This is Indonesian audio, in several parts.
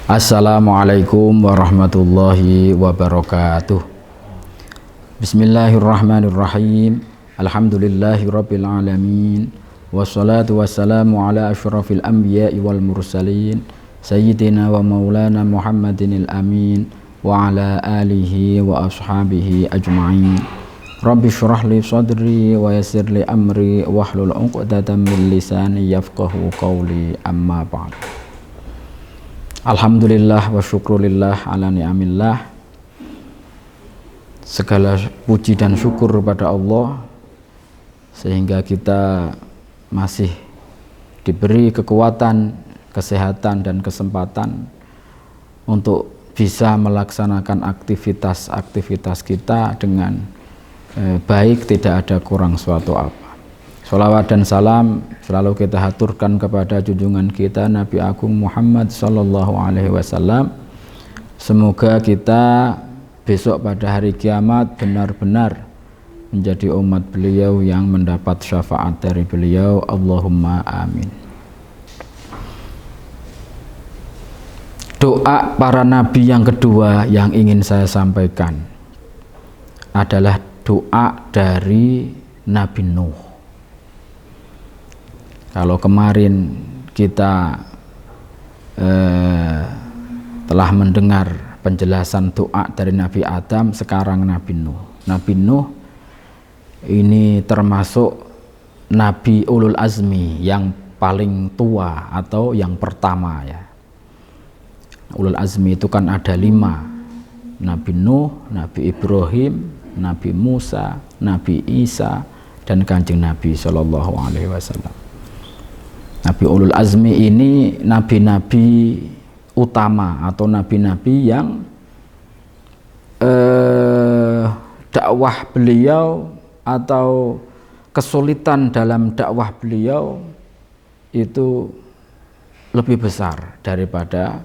Assalamualaikum warahmatullahi wabarakatuh. Bismillahirrahmanirrahim. Alhamdulillahirabbil alamin. Wassalatu wassalamu ala asyrafil anbiya'i wal mursalin sayyidina wa maulana Muhammadinil amin wa ala alihi wa ashabihi ajma'in. Rabbi shrah li sadri wa yassir li amri wahlul 'uqdatam min lisani yafqahu qawli, amma ba'd. Alhamdulillah wa syukrulillah ala ni'amillah. Segala puji dan syukur kepada Allah sehingga kita masih diberi kekuatan, kesehatan dan kesempatan untuk bisa melaksanakan aktivitas-aktivitas kita dengan baik, tidak ada kurang suatu apa. Sholawat dan salam selalu kita haturkan kepada junjungan kita Nabi Agung Muhammad sallallahu alaihi wasallam. Semoga kita besok pada hari kiamat benar-benar menjadi umat beliau yang mendapat syafaat dari beliau. Allahumma amin. Doa para nabi yang kedua yang ingin saya sampaikan adalah doa dari Nabi Nuh. Kalau kemarin kita telah mendengar penjelasan doa dari Nabi Adam, sekarang Nabi Nuh. Nabi Nuh ini termasuk Nabi Ulul Azmi yang paling tua atau yang pertama ya. Ulul Azmi itu kan ada 5. Nabi Nuh, Nabi Ibrahim, Nabi Musa, Nabi Isa, dan Kanjeng Nabi Shallallahu Alaihi Wasallam. Nabi Ulul Azmi ini nabi-nabi utama atau nabi-nabi yang dakwah beliau atau kesulitan dalam dakwah beliau itu lebih besar daripada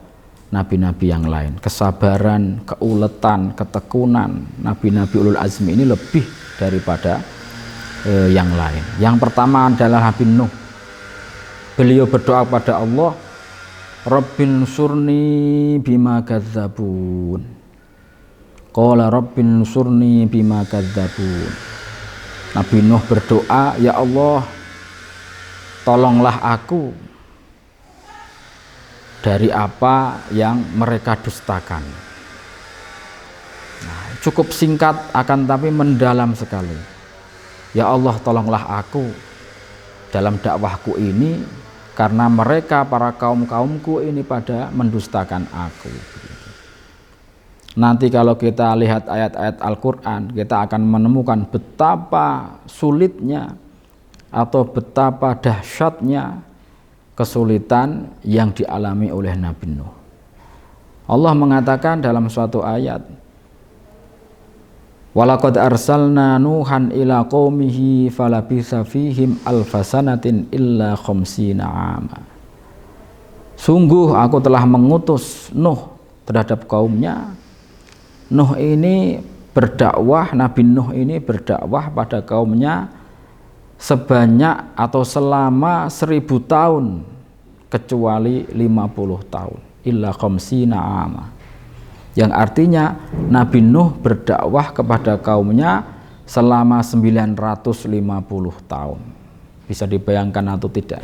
nabi-nabi yang lain. Kesabaran, keuletan, ketekunan nabi-nabi Ulul Azmi ini lebih daripada yang lain. Yang pertama adalah Nabi Nuh. Beliau berdoa pada Allah, Rabbin surni bima kadzabun. Qala Rabbin surni bima kadzabun. Nabi Nuh berdoa, ya Allah, tolonglah aku dari apa yang mereka dustakan. Nah, cukup singkat akan tapi mendalam sekali. Ya Allah, tolonglah aku dalam dakwahku ini, karena mereka para kaum-kaumku ini pada mendustakan aku. Nanti kalau kita lihat ayat-ayat Al-Quran, kita akan menemukan betapa sulitnya atau betapa dahsyatnya kesulitan yang dialami oleh Nabi Nuh. Allah mengatakan dalam suatu ayat, walaqad arsalna nuhan ila qaumihi falabitha fihim alfasanatin illa khamsina ama. Sungguh aku telah mengutus Nuh terhadap kaumnya. Nuh ini berdakwah, Nabi Nuh ini berdakwah pada kaumnya sebanyak atau selama 1000 tahun kecuali 50 tahun. Illa khamsina ama. Yang artinya Nabi Nuh berdakwah kepada kaumnya selama 950 tahun. Bisa dibayangkan atau tidak?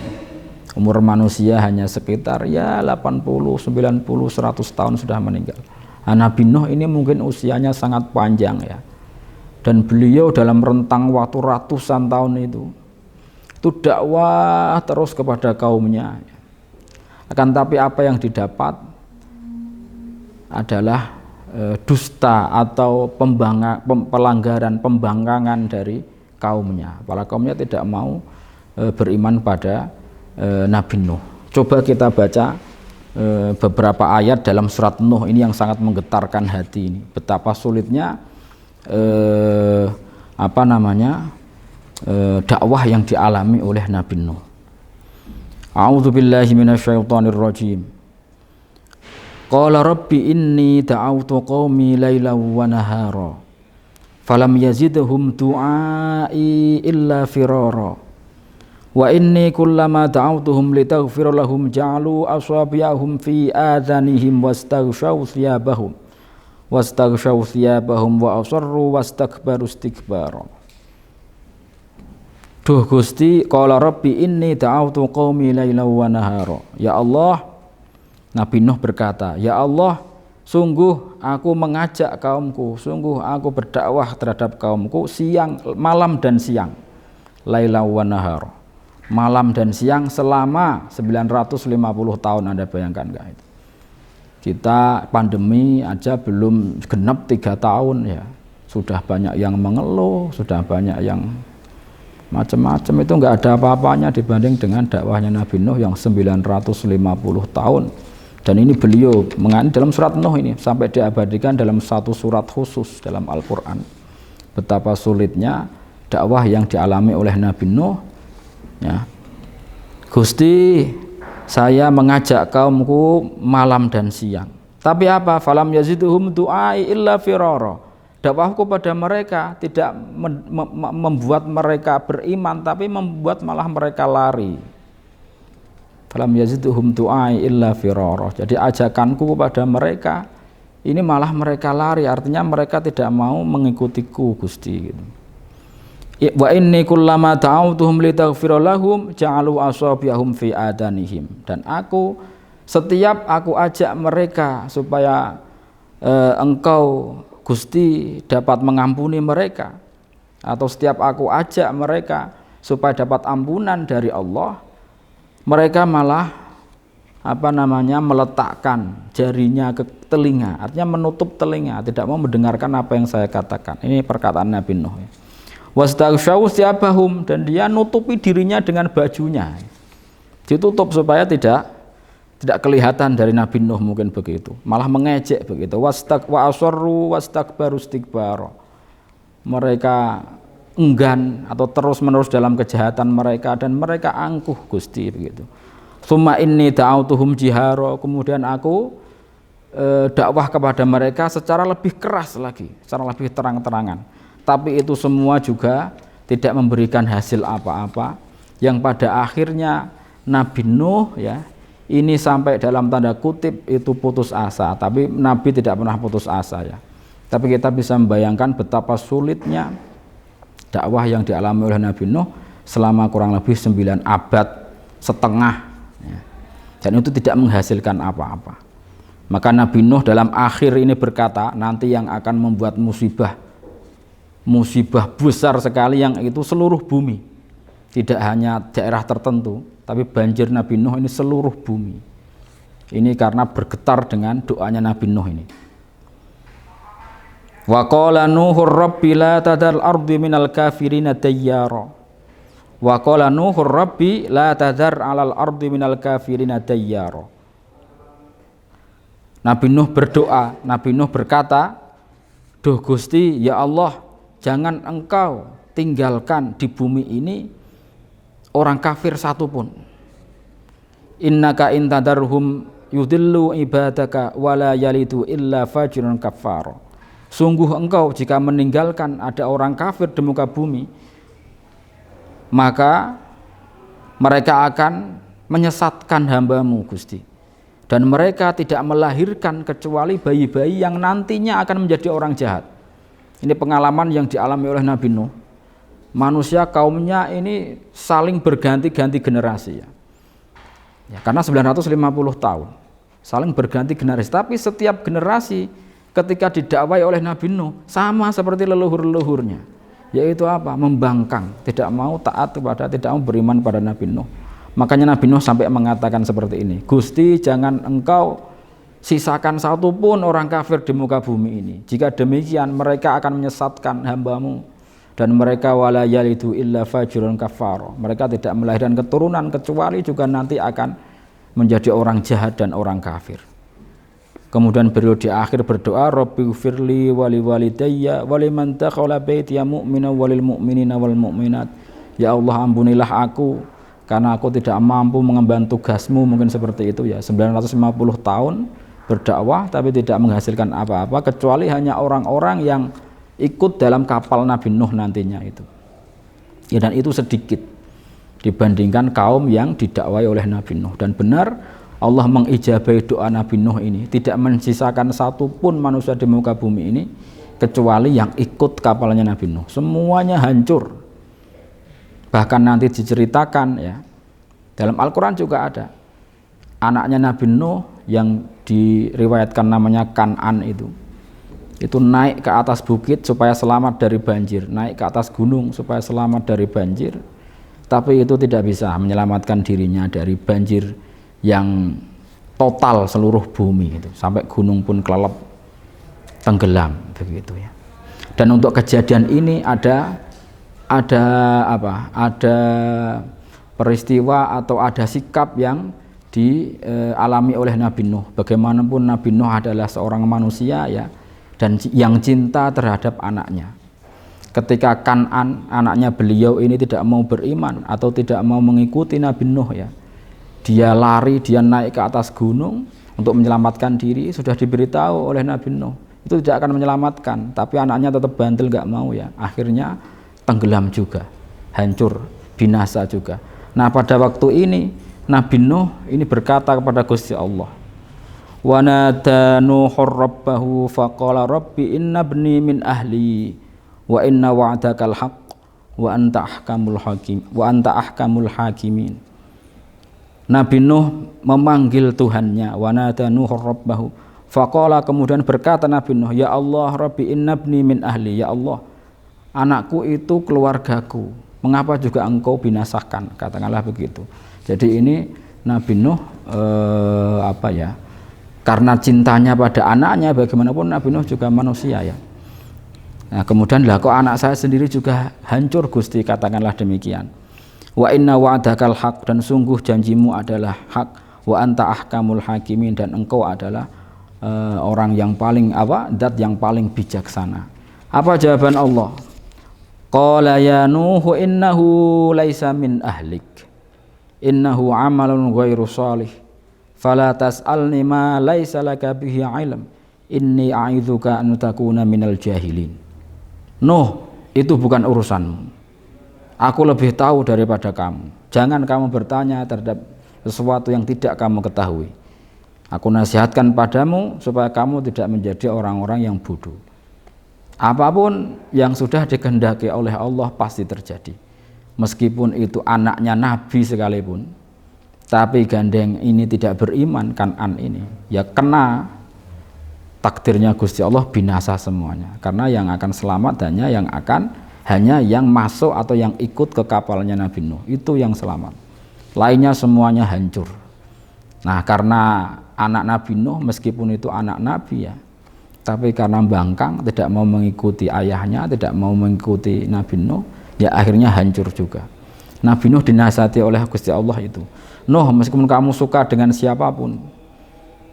Umur manusia hanya sekitar 80, 90, 100 tahun sudah meninggal. Nah, Nabi Nuh ini mungkin usianya sangat panjang ya. Dan beliau dalam rentang waktu ratusan tahun itu dakwah terus kepada kaumnya. Akan tapi apa yang didapat adalah dusta atau pelanggaran, pembangkangan dari kaumnya. Para kaumnya tidak mau beriman pada Nabi Nuh. Coba kita baca beberapa ayat dalam surat Nuh ini yang sangat menggetarkan hati ini. Betapa sulitnya dakwah yang dialami oleh Nabi Nuh. A'udzubillahi minasyaitonirrajim. Qala rabbi inni da'awtu qaumi lailan wa nahara falam yazidhum du'ai illa firara Wa inni kullama da'awtuhum litaghfira lahum ja'alu asabi'ahum fi adhanihim wastaghshaw thiyabahum wa asarru wastakbaru istikbara. Duh Gusti, qala rabbi inni da'awtu qaumi lailan wa nahara. Ya Allah, Nabi Nuh berkata, ya Allah, sungguh aku mengajak kaumku, sungguh aku berdakwah terhadap kaumku siang, malam dan siang. Lailan wa nahara. Malam dan siang selama 950 tahun. Anda bayangkan enggak itu? Kita pandemi aja belum genap 3 tahun ya. Sudah banyak yang mengeluh, sudah banyak yang macam-macam. Itu enggak ada apa-apanya dibanding dengan dakwahnya Nabi Nuh yang 950 tahun. Dan ini beliau mengani dalam surat Nuh ini sampai diabadikan dalam satu surat khusus dalam Al-Qur'an. Betapa sulitnya dakwah yang dialami oleh Nabi Nuh. Ya. Gusti, saya mengajak kaumku malam dan siang. Tapi apa? Falam yaziduhum du'ai illa firara. Dakwahku pada mereka tidak membuat mereka beriman, tapi membuat malah mereka lari. Falam yaziduhum du'ai illa firara. Jadi ajakanku kepada mereka ini malah mereka lari, artinya mereka tidak mau mengikutiku, Gusti gitu. Wa inni kullama ta'awtuhum litaghfira lahum ja'alu asabi'ahum fi adanihim. Dan aku setiap aku ajak mereka supaya engkau Gusti dapat mengampuni mereka, atau setiap aku ajak mereka supaya dapat ampunan dari Allah, mereka malah meletakkan jarinya ke telinga, artinya menutup telinga, tidak mau mendengarkan apa yang saya katakan. Ini perkataan Nabi Nuh. Wastaghshaw thiyabahum, dan dia nutupi dirinya dengan bajunya, ditutup supaya tidak kelihatan dari Nabi Nuh, mungkin begitu, malah mengejek begitu. Wa asarru wastakbaru istikbara, mereka enggan atau terus-menerus dalam kejahatan mereka dan mereka angkuh, Gusti begitu. Summa inni da'autuhum jihara, kemudian aku dakwah kepada mereka secara lebih keras lagi, secara lebih terang-terangan. Tapi itu semua juga tidak memberikan hasil apa-apa, yang pada akhirnya Nabi Nuh ya ini sampai dalam tanda kutip itu putus asa. Tapi Nabi tidak pernah putus asa ya. Tapi kita bisa membayangkan betapa sulitnya dakwah yang dialami oleh Nabi Nuh selama kurang lebih 9 abad setengah ya. Dan itu tidak menghasilkan apa-apa. Maka Nabi Nuh dalam akhir ini berkata, nanti yang akan membuat musibah besar sekali yang itu seluruh bumi, tidak hanya daerah tertentu, tapi banjir Nabi Nuh ini seluruh bumi. Ini karena bergetar dengan doanya Nabi Nuh ini. Wa qala Nuhur rabbi la tadar ardi minal kafirina dayyara. Wa qala Nuhur rabbi la tadar alal ardi minal kafirina dayyara. Nabi Nuh berdoa, Nabi Nuh berkata, duh Gusti, ya Allah, jangan engkau tinggalkan di bumi ini orang kafir satupun. Innaka intadarhum yudillu ibadaka wala yalidu illa fajirun kafar. Sungguh engkau jika meninggalkan ada orang kafir di muka bumi, maka mereka akan menyesatkan hambamu, Gusti. Dan mereka tidak melahirkan kecuali bayi-bayi yang nantinya akan menjadi orang jahat. Ini pengalaman yang dialami oleh Nabi Nuh. Manusia kaumnya ini saling berganti-ganti generasi ya. Karena 950 tahun saling berganti generasi, tapi setiap generasi ketika didakwai oleh Nabi Nuh sama seperti leluhur-leluhurnya, yaitu apa? Membangkang, tidak mau taat kepada, tidak mau beriman pada Nabi Nuh. Makanya Nabi Nuh sampai mengatakan seperti ini, Gusti, jangan engkau sisakan satu pun orang kafir di muka bumi ini. Jika demikian mereka akan menyesatkan hambamu, dan mereka wala yalidu illa fajirun kafar. Mereka tidak melahirkan keturunan kecuali juga nanti akan menjadi orang jahat dan orang kafir. Kemudian beliau di akhir berdoa, Rabbighfirli wali walidayya waliman dakhala baitiya mu'mina walil mu'minina wal mu'minat. Ya Allah, ampunilah aku karena aku tidak mampu mengemban tugasmu, mungkin seperti itu ya. 950 tahun berdakwah tapi tidak menghasilkan apa-apa kecuali hanya orang-orang yang ikut dalam kapal Nabi Nuh nantinya itu. Ya, dan itu sedikit dibandingkan kaum yang didakwai oleh Nabi Nuh. Dan benar Allah mengijabahi doa Nabi Nuh ini, tidak mensisakan satupun manusia di muka bumi ini kecuali yang ikut kapalnya Nabi Nuh. Semuanya hancur. Bahkan nanti diceritakan ya, dalam Al-Quran juga ada anaknya Nabi Nuh yang diriwayatkan namanya Kan'an itu naik ke atas bukit supaya selamat dari banjir, naik ke atas gunung supaya selamat dari banjir, tapi itu tidak bisa menyelamatkan dirinya dari banjir yang total seluruh bumi itu, sampai gunung pun kelelep tenggelam begitu ya. Dan untuk kejadian ini ada peristiwa atau ada sikap yang dialami oleh Nabi Nuh. Bagaimanapun Nabi Nuh adalah seorang manusia ya, dan yang cinta terhadap anaknya. Ketika Kan'an, anaknya beliau ini tidak mau beriman atau tidak mau mengikuti Nabi Nuh ya, dia lari, dia naik ke atas gunung untuk menyelamatkan diri. Sudah diberitahu oleh Nabi Nuh itu tidak akan menyelamatkan, tapi anaknya tetap bandel, gak mau ya. Akhirnya tenggelam juga, hancur, binasa juga. Nah pada waktu ini Nabi Nuh ini berkata kepada Gusti Allah, wa nada Nuhur rabbahu faqala rabbi inna ibni min ahli wa inna wa'dakal haqq wa anta ahkamul hakimin. Nabi Nuh memanggil Tuhannya, wa nada Nuhur rabbahu faqala, kemudian berkata Nabi Nuh, ya Allah rabbi inna ibni min ahli, ya Allah anakku itu keluargaku, mengapa juga engkau binasakan, katakanlah begitu. Jadi ini Nabi Nuh karena cintanya pada anaknya, bagaimanapun Nabi Nuh juga manusia ya. Nah kemudian lah kok anak saya sendiri juga hancur Gusti, katakanlah demikian. Wa inna wa'dakal haq, dan sungguh janjimu adalah hak, wa anta ahkamul hakimin, dan engkau adalah orang yang paling zat yang paling bijaksana. Apa jawaban Allah? Qala ya Nuhu innahu laisa min ahlik, innahu amalun ghairu salih, fala tas'alni ma laisa laka bihi ilm, inni a'idzuka an takuna minal jahilin. Nuh, itu bukan urusanmu, aku lebih tahu daripada kamu. Jangan kamu bertanya terhadap sesuatu yang tidak kamu ketahui. Aku nasihatkan padamu supaya kamu tidak menjadi orang-orang yang bodoh. Apapun yang sudah dikehendaki oleh Allah pasti terjadi. Meskipun itu anaknya Nabi sekalipun, tapi gandeng ini tidak beriman, Kan'an ini ya kena takdirnya Gusti Allah, binasa semuanya. Karena yang akan selamat hanya yang masuk atau yang ikut ke kapalnya Nabi Nuh, itu yang selamat. Lainnya semuanya hancur. Nah karena anak Nabi Nuh meskipun itu anak Nabi ya, tapi karena bangkang, tidak mau mengikuti ayahnya, tidak mau mengikuti Nabi Nuh, ya akhirnya hancur juga. Nabi Nuh dinasihati oleh Gusti Allah itu, Nuh meskipun kamu suka dengan siapapun,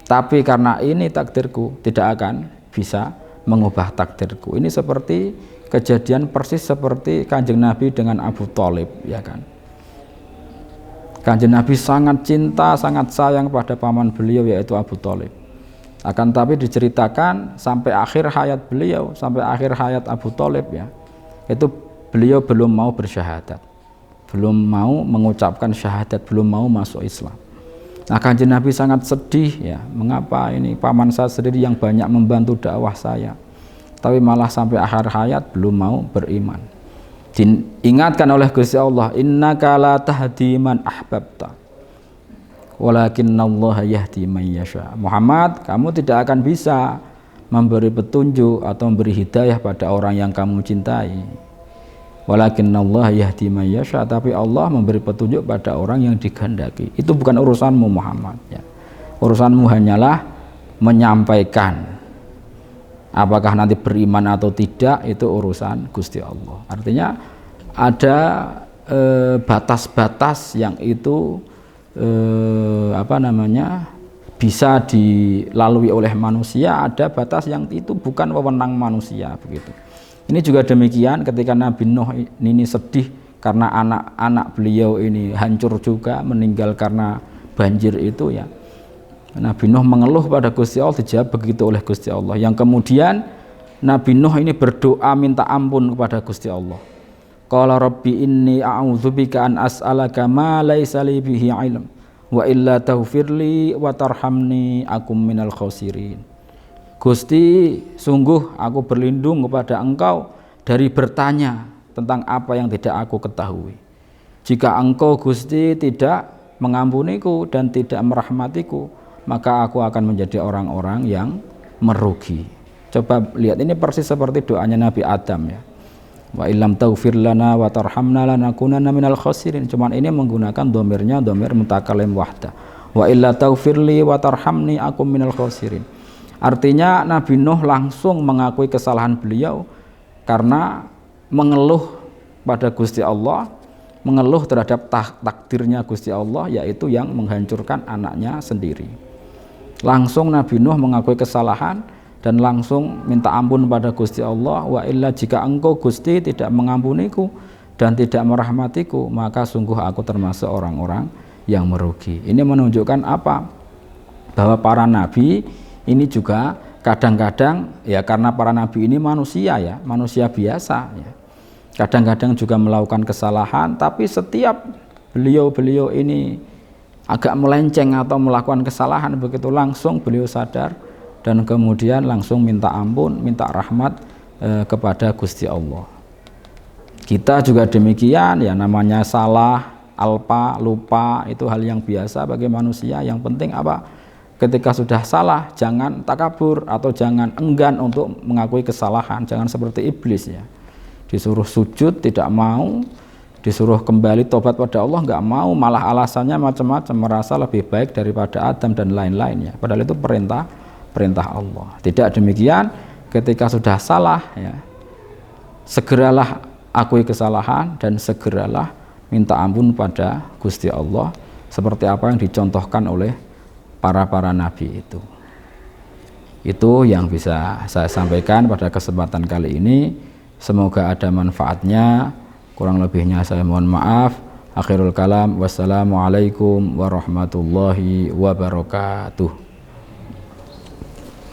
tapi karena ini takdirku, tidak akan bisa mengubah takdirku. Ini seperti kejadian persis seperti Kanjeng Nabi dengan Abu Thalib, ya kan. Kanjeng Nabi sangat cinta, sangat sayang pada paman beliau yaitu Abu Thalib. Akan tapi diceritakan sampai akhir hayat beliau, sampai akhir hayat Abu Thalib ya, itu beliau belum mau bersyahadat, belum mau mengucapkan syahadat, belum mau masuk Islam. Nah Kanjeng Nabi sangat sedih ya, mengapa ini paman saya sendiri yang banyak membantu dakwah saya, tapi malah sampai akhir hayat belum mau beriman. Diingatkan oleh Gusti Allah, innaka la tahdi man ahbabta walakinnallaha yahdi man yasha. Muhammad, kamu tidak akan bisa memberi petunjuk atau memberi hidayah pada orang yang kamu cintai. Walakinnallaha yahdi man yasha, tapi Allah memberi petunjuk pada orang yang dikehendaki. Itu bukan urusanmu Muhammad ya. Urusanmu hanyalah menyampaikan. Apakah nanti beriman atau tidak itu urusan Gusti Allah. Artinya ada batas-batas yang itu bisa dilalui oleh manusia, ada batas yang itu bukan wewenang manusia begitu. Ini juga demikian ketika Nabi Nuh ini sedih karena anak-anak beliau ini hancur juga, meninggal karena banjir itu ya. Nabi Nuh mengeluh pada Gusti Allah, dijawab begitu oleh Gusti Allah. Yang kemudian Nabi Nuh ini berdoa minta ampun kepada Gusti Allah. Qala rabbi inni a'udzubika an as'alaka ma laisa li bihi ilm wa illa taghfirli wa tarhamni akum minal khosirin. Gusti, sungguh aku berlindung kepada Engkau dari bertanya tentang apa yang tidak aku ketahui. Jika Engkau Gusti tidak mengampuniku dan tidak merahmatiku, maka aku akan menjadi orang-orang yang merugi. Coba lihat, ini persis seperti doanya Nabi Adam ya. Wa illam taghfir lana wa tarhamna lanakunanna minal khosirin. Cuman ini menggunakan domirnya domir mutakalim wahda. Wa illa taghfirli wa tarhamni akum minal khosirin. Artinya Nabi Nuh langsung mengakui kesalahan beliau karena mengeluh pada Gusti Allah, mengeluh terhadap takdirnya Gusti Allah, yaitu yang menghancurkan anaknya sendiri. Langsung Nabi Nuh mengakui kesalahan dan langsung minta ampun pada Gusti Allah. Wa illa, jika Engkau Gusti tidak mengampuniku dan tidak merahmatiku, maka sungguh aku termasuk orang-orang yang merugi. Ini menunjukkan apa? Bahwa para nabi ini juga kadang-kadang ya, karena para nabi ini manusia ya, manusia biasa ya, kadang-kadang juga melakukan kesalahan, tapi setiap beliau-beliau ini agak melenceng atau melakukan kesalahan, begitu langsung beliau sadar dan kemudian langsung minta ampun, minta rahmat kepada Gusti Allah. Kita juga demikian ya, namanya salah, alpa, lupa, itu hal yang biasa bagi manusia. Yang penting apa? Ketika sudah salah, jangan takabur atau jangan enggan untuk mengakui kesalahan. Jangan seperti iblis ya, disuruh sujud tidak mau, disuruh kembali tobat pada Allah nggak mau, malah alasannya macam-macam, merasa lebih baik daripada Adam dan lain-lainnya. Padahal itu perintah Allah. Tidak demikian, ketika sudah salah ya, segeralah akui kesalahan dan segeralah minta ampun pada Gusti Allah, seperti apa yang dicontohkan oleh para nabi itu. Itu yang bisa saya sampaikan pada kesempatan kali ini. Semoga ada manfaatnya. Kurang lebihnya saya mohon maaf. Akhirul kalam, wassalamualaikum warahmatullahi wabarakatuh.